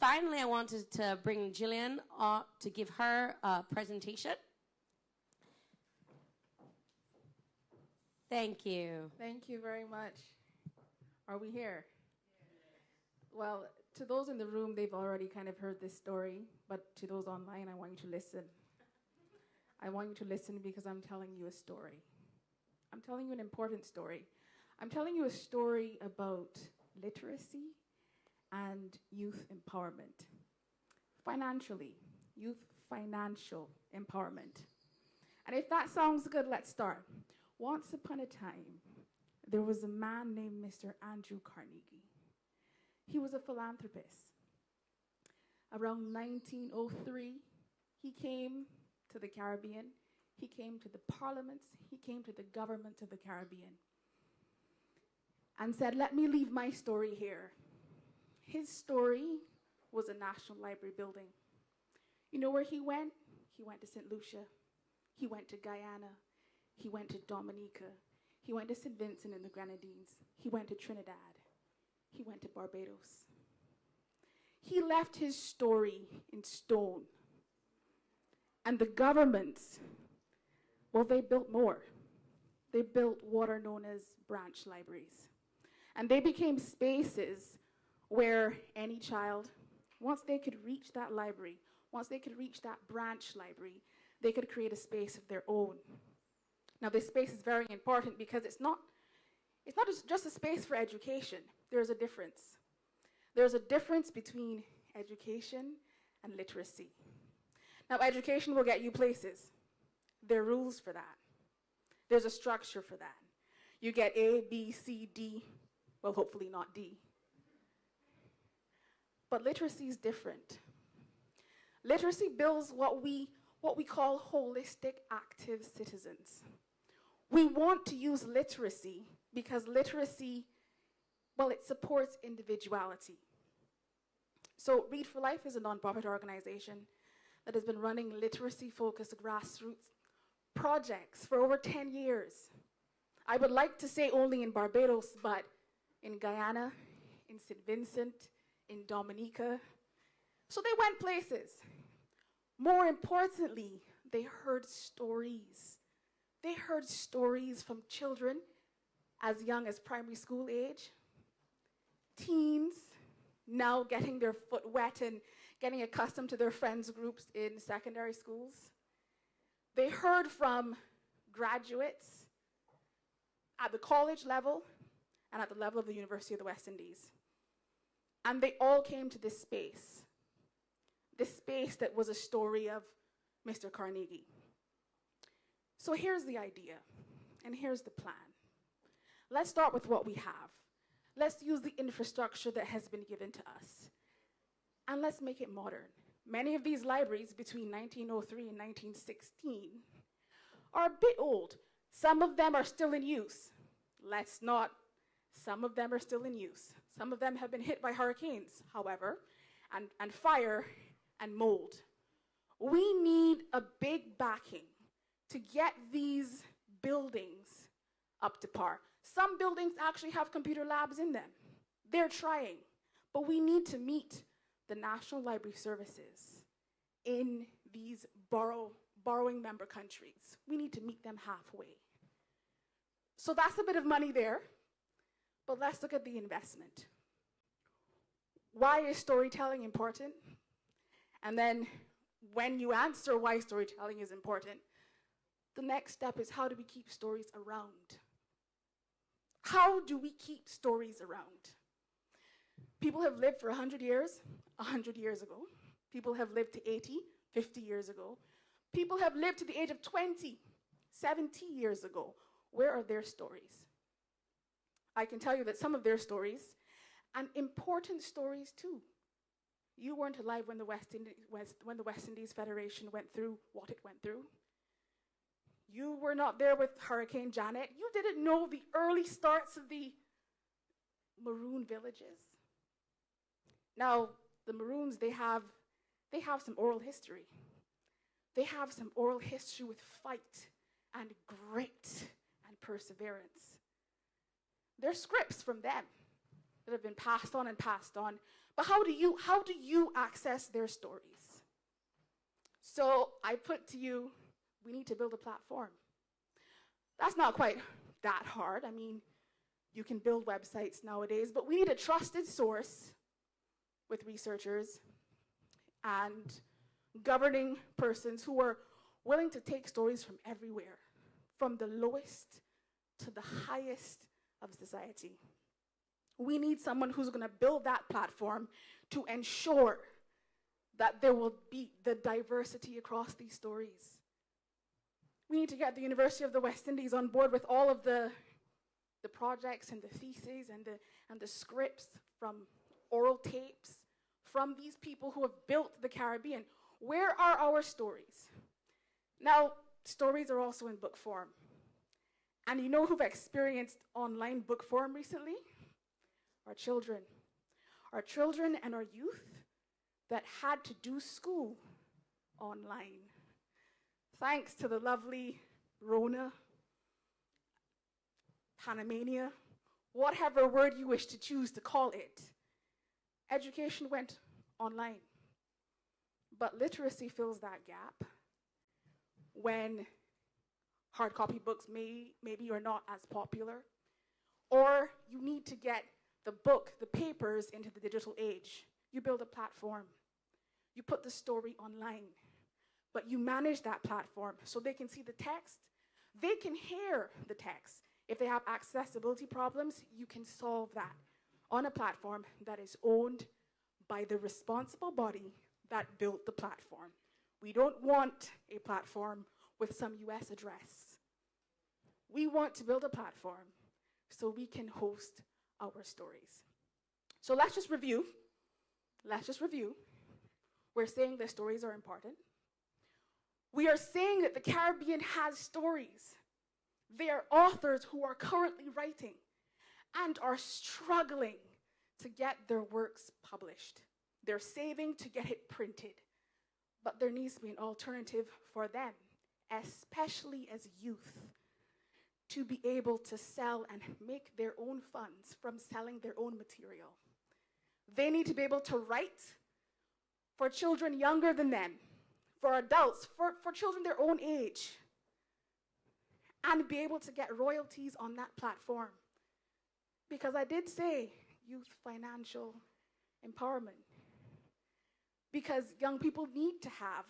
finally, I wanted to bring Gillian to give her a presentation. Thank you. Thank you very much. Are we here? Well, to those in the room, they've already kind of heard this story, but to those online, I want you to listen. I want you to listen because I'm telling you a story. I'm telling you an important story. I'm telling you a story about literacy and youth empowerment. Financially, youth financial empowerment. And if that sounds good, let's start. Once upon a time, there was a man named Mr. Andrew Carnegie. He was a philanthropist. Around 1903, he came to the Caribbean. He came to the parliaments. He came to the government of the Caribbean and said, let me leave my story here. His story was a National Library building. You know where he went? He went to St. Lucia. He went to Guyana. He went to Dominica. He went to St. Vincent and the Grenadines. He went to Trinidad. He went to Barbados. He left his story in stone. And the governments, well, they built more. They built what are known as branch libraries. And they became spaces where any child, once they could reach that library, once they could reach that branch library, they could create a space of their own. Now, this space is very important because it's not just a space for education. There's a difference. There's a difference between education and literacy. Now, education will get you places. There are rules for that. There's a structure for that. You get A, B, C, D, well, hopefully not D. But literacy is different. Literacy builds what we call holistic active citizens. We want to use literacy because literacy, well, it supports individuality. So Read for Life is a nonprofit organization that has been running literacy-focused grassroots projects for over 10 years. I would like to say only in Barbados, but in Guyana, in St. Vincent, in Dominica. So they went places. More importantly, they heard stories. They heard stories from children as young as primary school age, teens now getting their foot wet and getting accustomed to their friends' groups in secondary schools. They heard from graduates at the college level and at the level of the University of the West Indies. And they all came to this space that was a story of Mr. Carnegie. So here's the idea, and here's the plan. Let's start with what we have. Let's use the infrastructure that has been given to us, and let's make it modern. Many of these libraries between 1903 and 1916 are a bit old. Some of them are still in use. Some of them are still in use. Some of them have been hit by hurricanes, however, and fire and mold. We need a big backing to get these buildings up to par. Some buildings actually have computer labs in them. They're trying, but we need to meet the National Library Services in these borrowing member countries. We need to meet them halfway. So that's a bit of money there, but let's look at the investment. Why is storytelling important? And then when you answer why storytelling is important, the next step is how do we keep stories around? How do we keep stories around? People have lived for 100 years, 100 years ago. People have lived to 80, 50 years ago. People have lived to the age of 20, 70 years ago. Where are their stories? I can tell you that some of their stories, and important stories too. You weren't alive when the West Indies Federation went through what it went through. You were not there with Hurricane Janet. You didn't know the early starts of the Maroon villages. Now, the Maroons, they have some oral history. They have some oral history with fight and grit and perseverance. There's scripts from them. that have been passed on and passed on. But how do you access their stories? So I put to you, we need to build a platform. That's not quite that hard. I mean, you can build websites nowadays, but we need a trusted source with researchers and governing persons who are willing to take stories from everywhere, from the lowest to the highest of society. We need someone who's going to build that platform to ensure that there will be the diversity across these stories. We need to get the University of the West Indies on board with all of the projects and the theses and the scripts from oral tapes from these people who have built the Caribbean. Where are our stories? Now, stories are also in book form. And you know who've experienced online book form recently? Our children. Our children and our youth that had to do school online. Thanks to the lovely Rona, Panamania, whatever word you wish to choose to call it, education went online. But literacy fills that gap when hard copy books maybe are not as popular, or you need to get the book, the papers into the digital age. You build a platform. You put the story online, but you manage that platform so they can see the text. They can hear the text. If they have accessibility problems, you can solve that on a platform that is owned by the responsible body that built the platform. We don't want a platform with some US address. We want to build a platform so we can host our stories. So let's just review. We're saying the stories are important. We are saying that the Caribbean has stories. They are authors who are currently writing and are struggling to get their works published. They're saving to get it printed. But there needs to be an alternative for them, especially as youth, to be able to sell and make their own funds from selling their own material. They need to be able to write for children younger than them, for adults, for children their own age, and be able to get royalties on that platform. Because I did say youth financial empowerment. Because young people need to have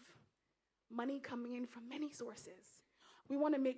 money coming in from many sources. We want to make